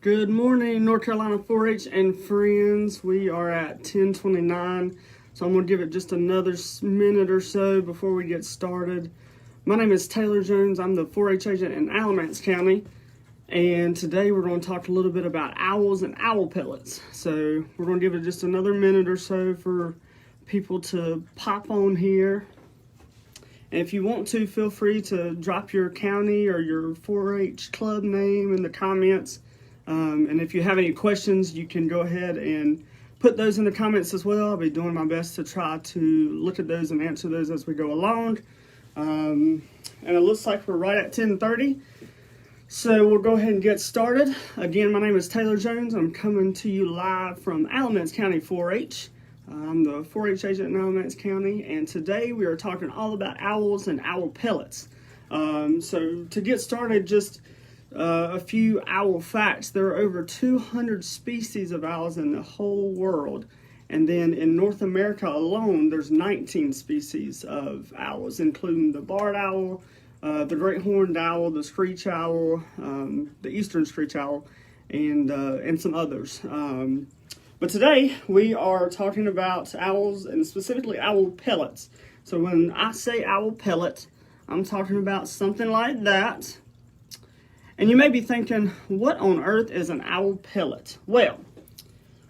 Good morning, North Carolina 4-H and friends. We are at 10:29, so I'm going to give it just another minute or so before we get started. My name is Taylor Jones. I'm the 4-H agent in Alamance County, and today we're going to talk a little bit about owls and owl pellets. So we're going to give it just another minute or so for people to pop on here. And if you want to, feel free to drop your county or your 4-H club name in the comments. And if you have any questions, you can go ahead and put those in the comments as well. I'll be doing my best to try to look at those and answer those as we go along. And it looks like we're right at 10:30. So we'll go ahead and get started. Again, my name is Taylor Jones. I'm coming to you live from Alamance County 4-H. I'm the 4-H agent in Alamance County, and today we are talking all about owls and owl pellets. So to get started, just a few owl facts. There are over 200 species of owls in the whole world. And then in North America alone, there's 19 species of owls, including the barred owl, the great horned owl, the screech owl, the eastern screech owl, and some others. But today we are talking about owls and specifically owl pellets. So when I say owl pellet, I'm talking about something like that. And you may be thinking, what on earth is an owl pellet? Well,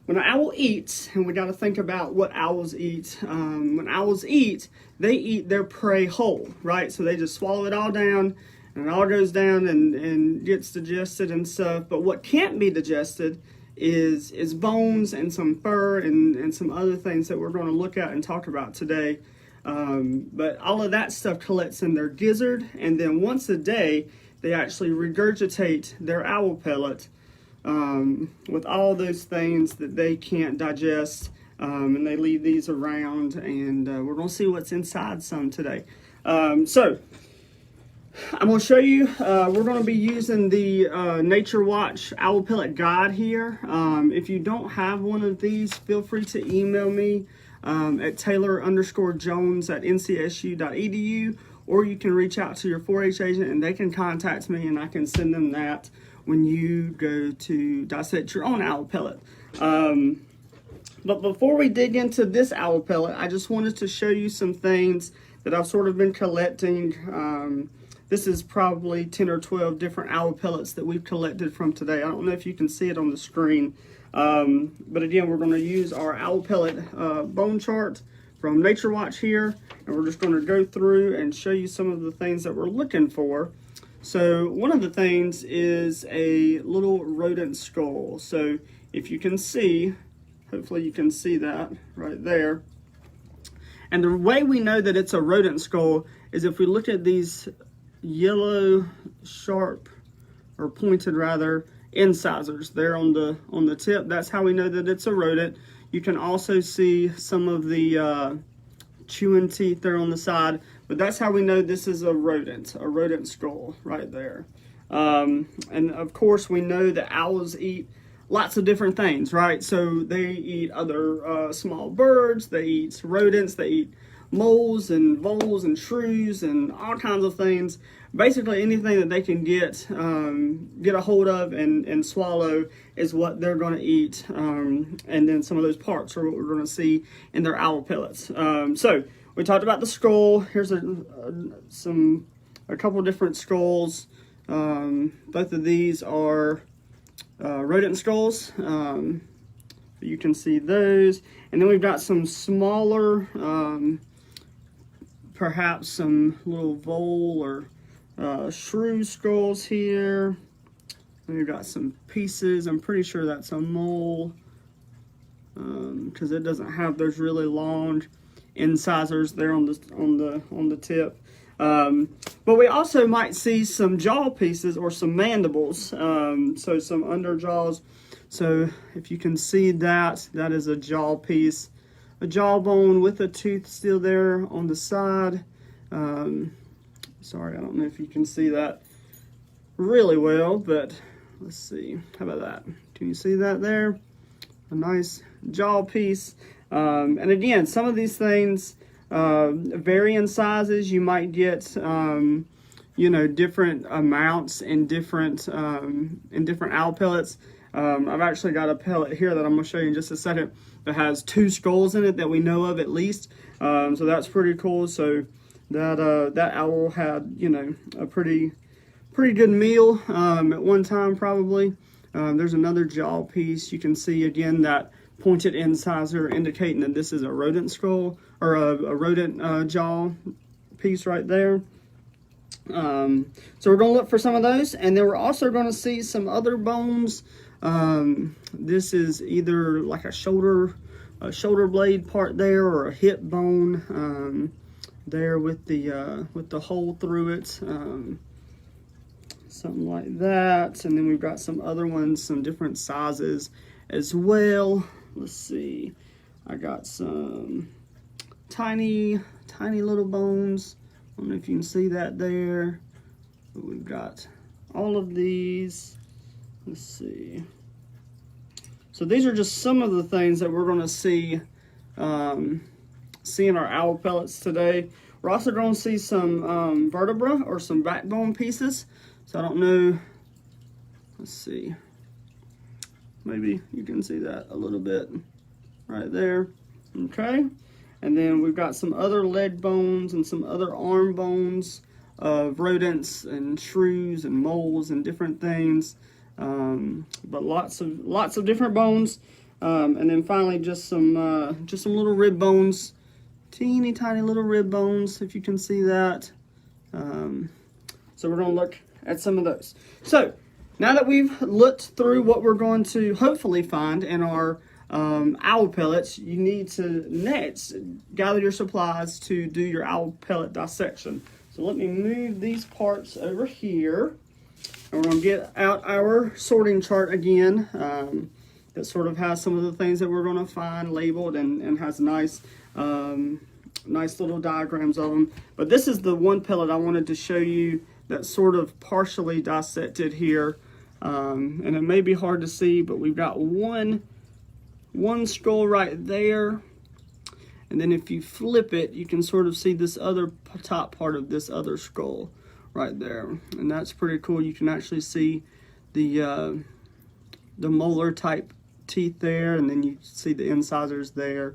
when an owl eats, and we got to think about what owls eat. When owls eat, they eat their prey whole, right? So they just swallow it all down, and it all goes down and gets digested and stuff. But what can't be digested is bones and some fur and some other things that we're going to look at and talk about today. But all of that stuff collects in their gizzard, and then once a day, they actually regurgitate their owl pellet with all those things that they can't digest, and they leave these around, and we're going to see what's inside some today. So I'm going to show you, we're going to be using the Nature Watch Owl Pellet Guide here. If you don't have one of these, feel free to email me at taylor_jones@ncsu.edu. Or you can reach out to your 4-H agent and they can contact me and I can send them that when you go to dissect your own owl pellet. But before we dig into this owl pellet, I just wanted to show you some things that I've sort of been collecting. This is probably 10 or 12 different owl pellets that we've collected from today. I don't know if you can see it on the screen. But again, we're going to use our owl pellet bone chart from Nature Watch here, and we're just going to go through and show you some of the things that we're looking for. So one of the things is a little rodent skull. So if you can see, hopefully you can see that right there. And the way we know that it's a rodent skull is if we look at these yellow, sharp, or pointed rather, incisors there on the tip. That's how we know that it's a rodent. You can also see some of the chewing teeth there on the side, but that's how we know this is a rodent skull right there. And of course we know that owls eat lots of different things, right? So they eat other small birds, they eat rodents, they eat moles and voles and shrews and all kinds of things. Basically anything that they can get a hold of and swallow is what they're going to eat. And then some of those parts are what we're going to see in their owl pellets. So we talked about the skull. Here's a couple different skulls. Both of these are rodent skulls. You can see those. And then we've got some smaller, perhaps some little vole or shrew skulls here. We've got some pieces. I'm pretty sure that's a mole because it doesn't have those really long incisors there on the tip. But we also might see some jaw pieces or some mandibles. So some under jaws. So if you can see that is a jaw piece, a jawbone with a tooth still there on the side. Sorry, I don't know if you can see that really well, but let's see. How about that? Can you see that there? A nice jaw piece. And again, some of these things vary in sizes. You might get, different amounts in different owl pellets. I've actually got a pellet here that I'm going to show you in just a second that has 2 skulls in it that we know of at least. So that's pretty cool. So that owl had, you know, a pretty good meal at one time probably. There's another jaw piece. You can see again that pointed incisor indicating that this is a rodent skull, or a rodent jaw piece right there. So we're going to look for some of those, and then we're also going to see some other bones. This is either like a shoulder blade part there, or a hip bone there with the hole through it, something like that. And then we've got some other ones, some different sizes as well. Let's see, I got some tiny little bones. I don't know if you can see that there, but we've got all of these. Let's see. So these are just some of the things that we're going to see in our owl pellets today. We're also going to see some vertebra, or some backbone pieces. So I don't know. Let's see. Maybe you can see that a little bit right there. Okay. And then we've got some other leg bones and some other arm bones of rodents and shrews and moles and different things. But lots of different bones. And then finally just some little rib bones, teeny tiny little rib bones, if you can see that. So we're going to look at some of those. So now that we've looked through what we're going to hopefully find in our owl pellets, you need to next gather your supplies to do your owl pellet dissection. So let me move these parts over here, and we're going to get out our sorting chart again. That sort of has some of the things that we're going to find labeled, and has nice little diagrams of them. But this is the one pellet I wanted to show you that's sort of partially dissected here. And it may be hard to see, but we've got one skull right there, and then if you flip it, you can sort of see this other top part of this other skull right there, and that's pretty cool. You can actually see the molar type teeth there, and then you see the incisors there.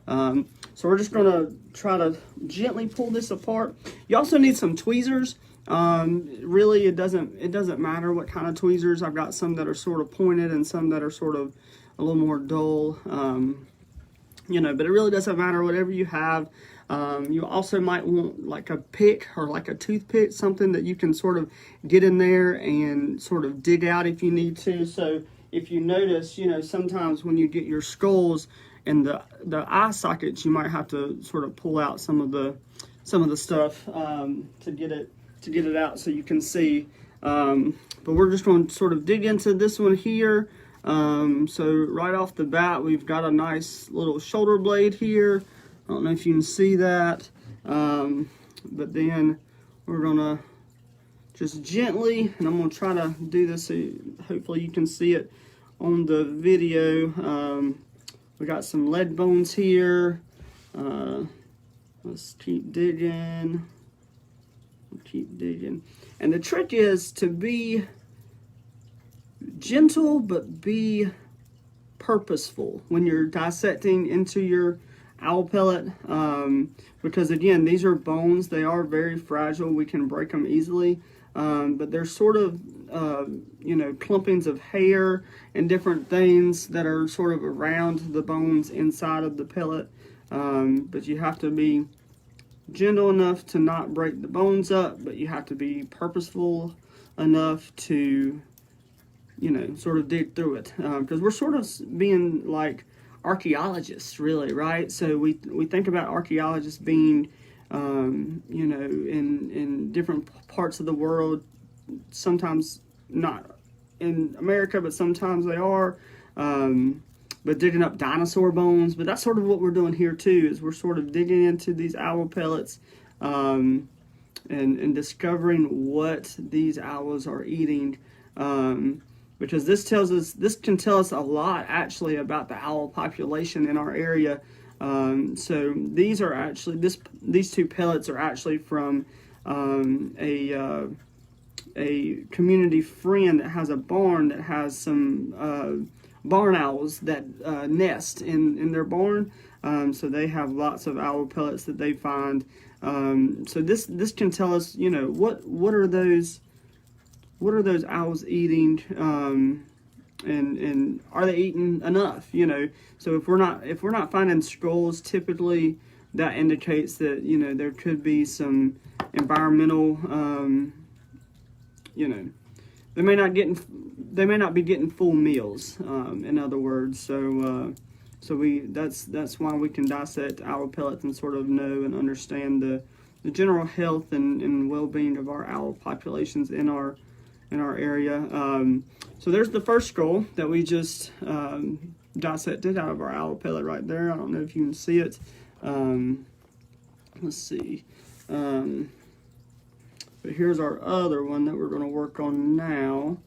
So we're just going to try to gently pull this apart. You also need some tweezers. Really, it doesn't matter what kind of tweezers. I've got some that are sort of pointed and some that are sort of a little more dull, you know, but it really doesn't matter, whatever you have. You also might want like a pick, or like a toothpick, something that you can sort of get in there and sort of dig out if you need to. So if you notice, you know, sometimes when you get your skulls and the eye sockets, you might have to sort of pull out some of the stuff to get it out so you can see. But we're just going to sort of dig into this one here. So right off the bat, we've got a nice little shoulder blade here. I don't know if you can see that, but then we're gonna just gently, and I'm gonna try to do this so hopefully you can see it on the video. We got some leg bones here. Let's keep digging. And the trick is to be gentle but be purposeful when you're dissecting into your owl pellet, because again, these are bones. They are very fragile. We can break them easily, but they're sort of you know, clumpings of hair and different things that are sort of around the bones inside of the pellet, but you have to be gentle enough to not break the bones up, but you have to be purposeful enough to, you know, sort of dig through it, because we're sort of being like archaeologists, really, right? So we think about archaeologists being, you know, in different parts of the world, sometimes not in America, but sometimes they are, but digging up dinosaur bones. But that's sort of what we're doing here too, is we're sort of digging into these owl pellets, and discovering what these owls are eating, because this can tell us a lot actually about the owl population in our area. So these are actually, these two pellets are actually from a a community friend that has a barn that has some barn owls that nest in their barn. So they have lots of owl pellets that they find. So this can tell us, you know, what are those owls eating, and are they eating enough? You know, so if we're not finding skulls, typically that indicates that, you know, there could be some environmental, you know, they may not be getting full meals. In other words, so that's why we can dissect owl pellets and sort of know and understand the general health and well-being of our owl populations in our area. So there's the first skull that we just dissected out of our owl pellet right there. I don't know if you can see it. Let's see. But here's our other one that we're going to work on now.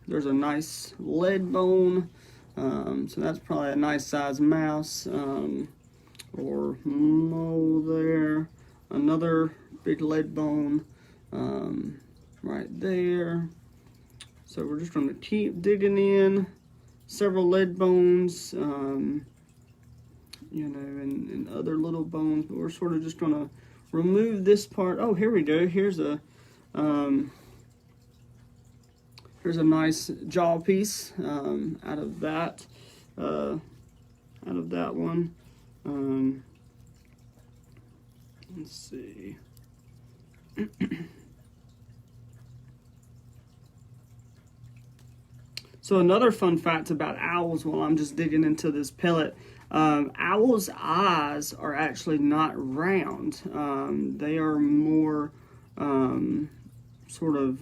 There's a nice lead bone. So that's probably a nice sized mouse or mole there. Another big lead bone right there. So we're just going to keep digging in several lead bones, you know, and other little bones, but we're sort of just going to remove this part. Oh, here we go. Here's a nice jaw piece out of that one. Let's see. So another fun fact about owls while I'm just digging into this pellet, owls' eyes are actually not round. They are more sort of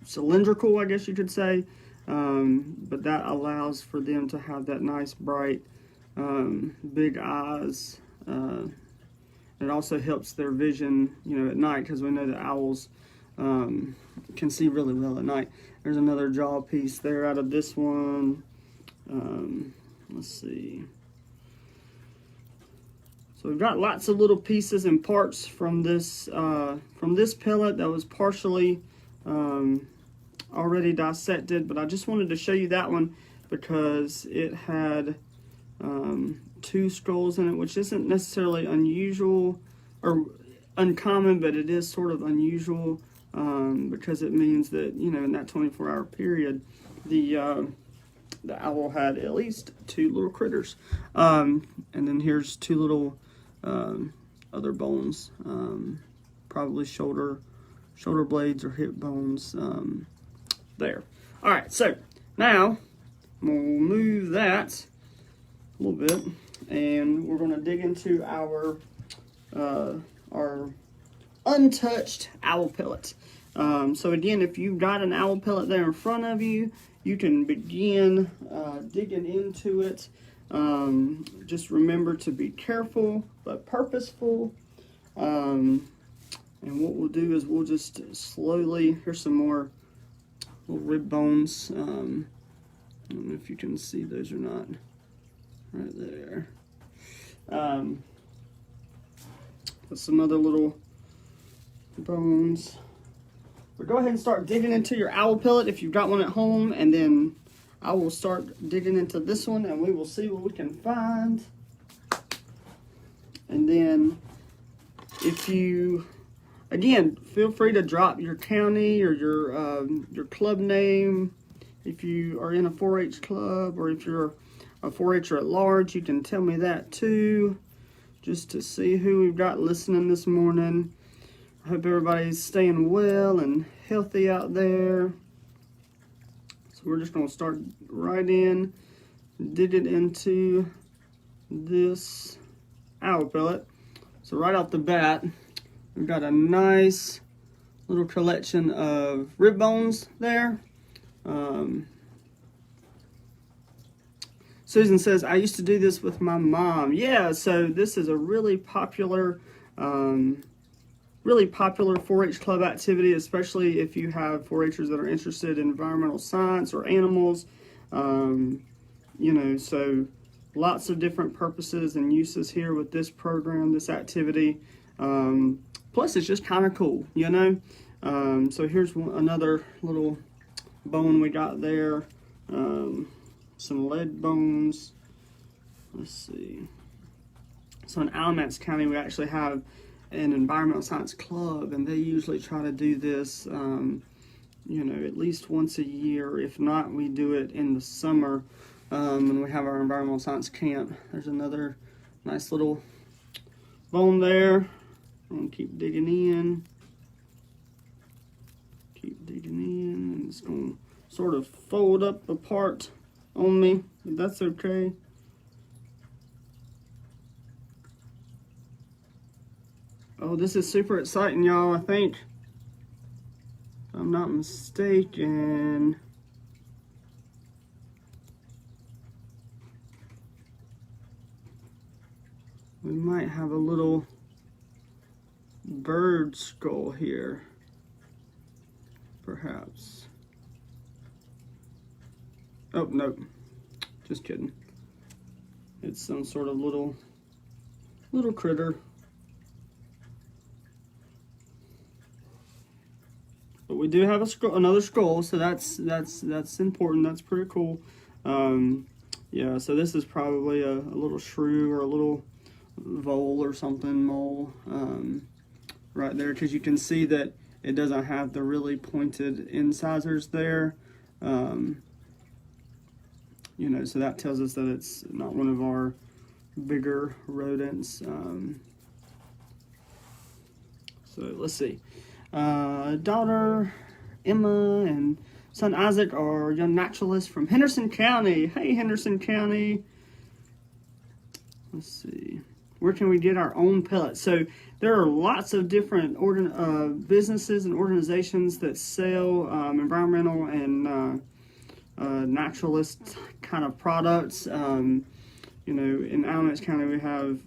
cylindrical, I guess you could say, but that allows for them to have that nice bright big eyes. It also helps their vision, you know, at night, because we know that owls can see really well at night. There's another jaw piece there out of this one. Let's see. So we've got lots of little pieces and parts from this pellet that was partially already dissected, but I just wanted to show you that one because it had 2 skulls in it, which isn't necessarily unusual or uncommon, but it is sort of unusual because it means that, you know, in that 24-hour period, the owl had at least 2 little critters. And then here's 2 little other bones, probably shoulder blades or hip bones there. All right, so now we'll move that a little bit, and we're going to dig into our untouched owl pellet. So again, if you've got an owl pellet there in front of you, you can begin digging into it. Just remember to be careful but purposeful. And what we'll do is we'll just slowly, here's some more little rib bones. I don't know if you can see those or not. Right there. With some other little bones. But go ahead and start digging into your owl pellet if you've got one at home, and then I will start digging into this one and we will see what we can find. And then if you, again, feel free to drop your county or your club name. If you are in a 4-H club, or if you're a 4-H'er at large, you can tell me that too, just to see who we've got listening this morning. I hope everybody's staying well and healthy out there. So we're just going to start right in, digging into this owl pellet. So right off the bat, we've got a nice little collection of rib bones there. Susan says, I used to do this with my mom. Yeah, so this is a really popular 4-H club activity, especially if you have 4-H'ers that are interested in environmental science or animals. You know, so lots of different purposes and uses here with this program, this activity. Plus, it's just kind of cool, you know. So here's another little bone we got there. Some lead bones. Let's see. So in Alamance County, we actually have an environmental science club, and they usually try to do this, you know, at least once a year. If not, we do it in the summer when we have our environmental science camp. There's another nice little bone there. I'm gonna keep digging in. Keep digging in, and it's gonna sort of fold up apart on me, but that's okay. Oh, this is super exciting, y'all. I think, if I'm not mistaken, we might have a little bird skull here, perhaps. Oh, nope. Just kidding. It's some sort of little critter. But we do have another skull, so that's important. That's pretty cool. Yeah, so this is probably a little shrew or a little vole or something, mole, right there, because you can see that it doesn't have the really pointed incisors there. You know, so that tells us that it's not one of our bigger rodents. So let's see. Daughter Emma and son Isaac are young naturalists from Henderson County. Hey, Henderson County. Let's see. Where can we get our own pellets? So there are lots of different businesses and organizations that sell environmental and naturalist kind of products. You know, in Alamance County we have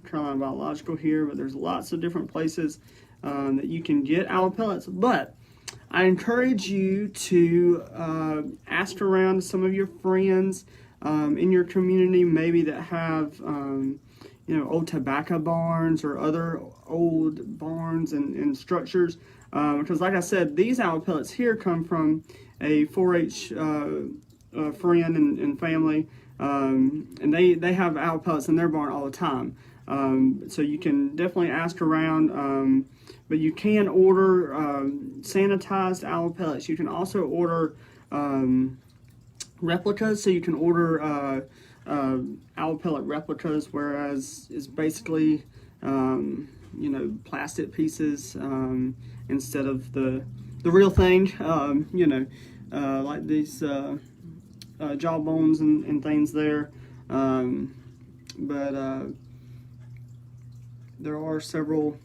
Carolina Biological here, but there's lots of different places that you can get owl pellets. But I encourage you to ask around some of your friends in your community, maybe that have you know, old tobacco barns or other old barns and structures, because like I said, these owl pellets here come from a 4-H friend and family, and they have owl pellets in their barn all the time. So you can definitely ask around, but you can order sanitized owl pellets. You can also order replicas, so you can order owl pellet replicas, whereas it's basically you know, plastic pieces instead of the real thing. You know, like these jaw bones and things there. But there are several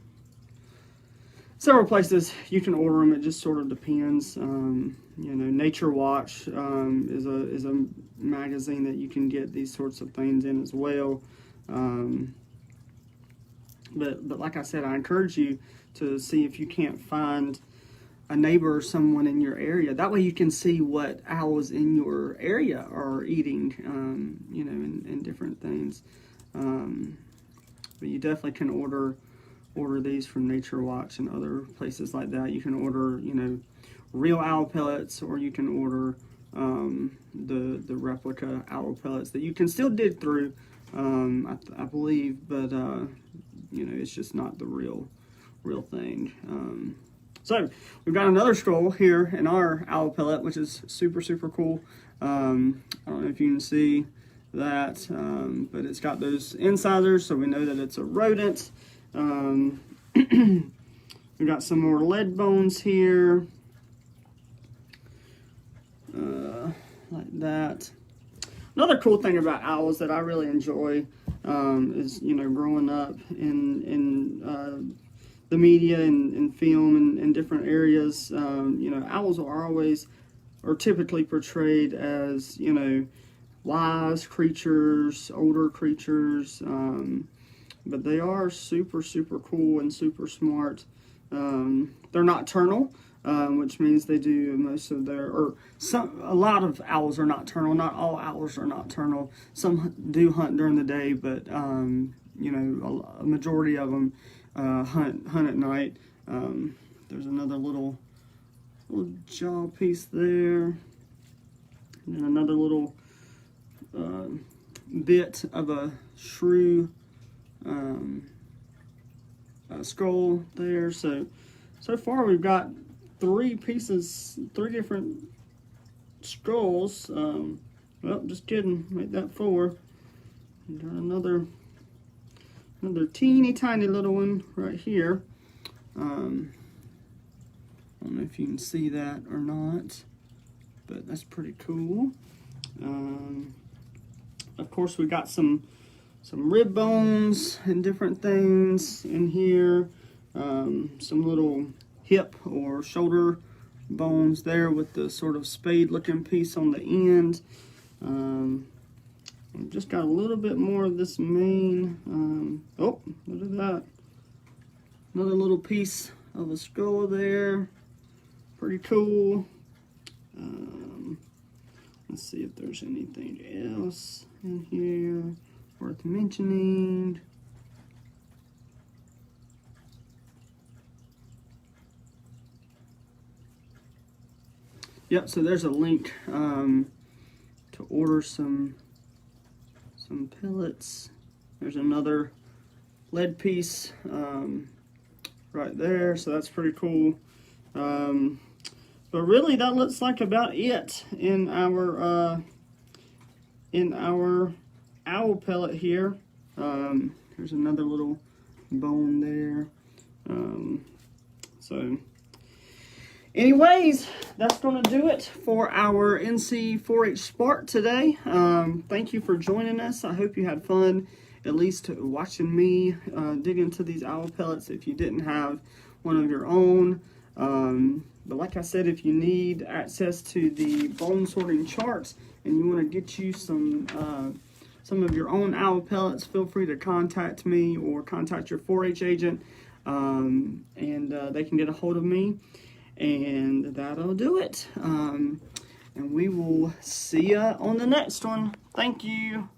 places you can order them. It just sort of depends. You know, Nature Watch is a magazine that you can get these sorts of things in as well. But like I said, I encourage you to see if you can't find a neighbor or someone in your area. That way you can see what owls in your area are eating, you know, and different things. But you definitely can order these from Nature Watch and other places like that. You can order, you know, real owl pellets, or you can order the replica owl pellets that you can still dig through, I believe, but you know, it's just not the real thing. So we've got another skull here in our owl pellet, which is super cool. I don't know if you can see that, but it's got those incisors, so we know that it's a rodent. We've got some more lead bones here, like that. Another cool thing about owls that I really enjoy is, you know, growing up in the media and film and different areas. You know, owls are typically portrayed as, you know, wise creatures, older creatures, but they are super cool and super smart. They're nocturnal, which means they do most of a lot of owls are nocturnal. Not all owls are nocturnal. Some do hunt during the day, but you know, a majority of them hunt at night. There's another little jaw piece there, and then another little bit of a shrew skull there. So far we've got 3 pieces, 3 different skulls. Well, just kidding, make that 4. And got another teeny tiny little one right here. I don't know if you can see that or not, but that's pretty cool. Of course, we got some rib bones and different things in here. Some little hip or shoulder bones there with the sort of spade looking piece on the end. We've just got a little bit more of this main, oh, look at that. Another little piece of a skull there. Pretty cool. Let's see if there's anything else in here worth mentioning. Yep, so there's a link to order some pellets. There's another lead piece right there, so that's pretty cool. But really, that looks like about it in our owl pellet here. There's another little bone there. So anyways, that's going to do it for our NC 4-H Spark today. Thank you for joining us. I hope you had fun, at least watching me dig into these owl pellets if you didn't have one of your own. But like I said, if you need access to the bone sorting charts and you want to get you some of your own owl pellets, feel free to contact me or contact your 4-H agent, and they can get a hold of me. And that'll do it. And we will see ya on the next one. Thank you.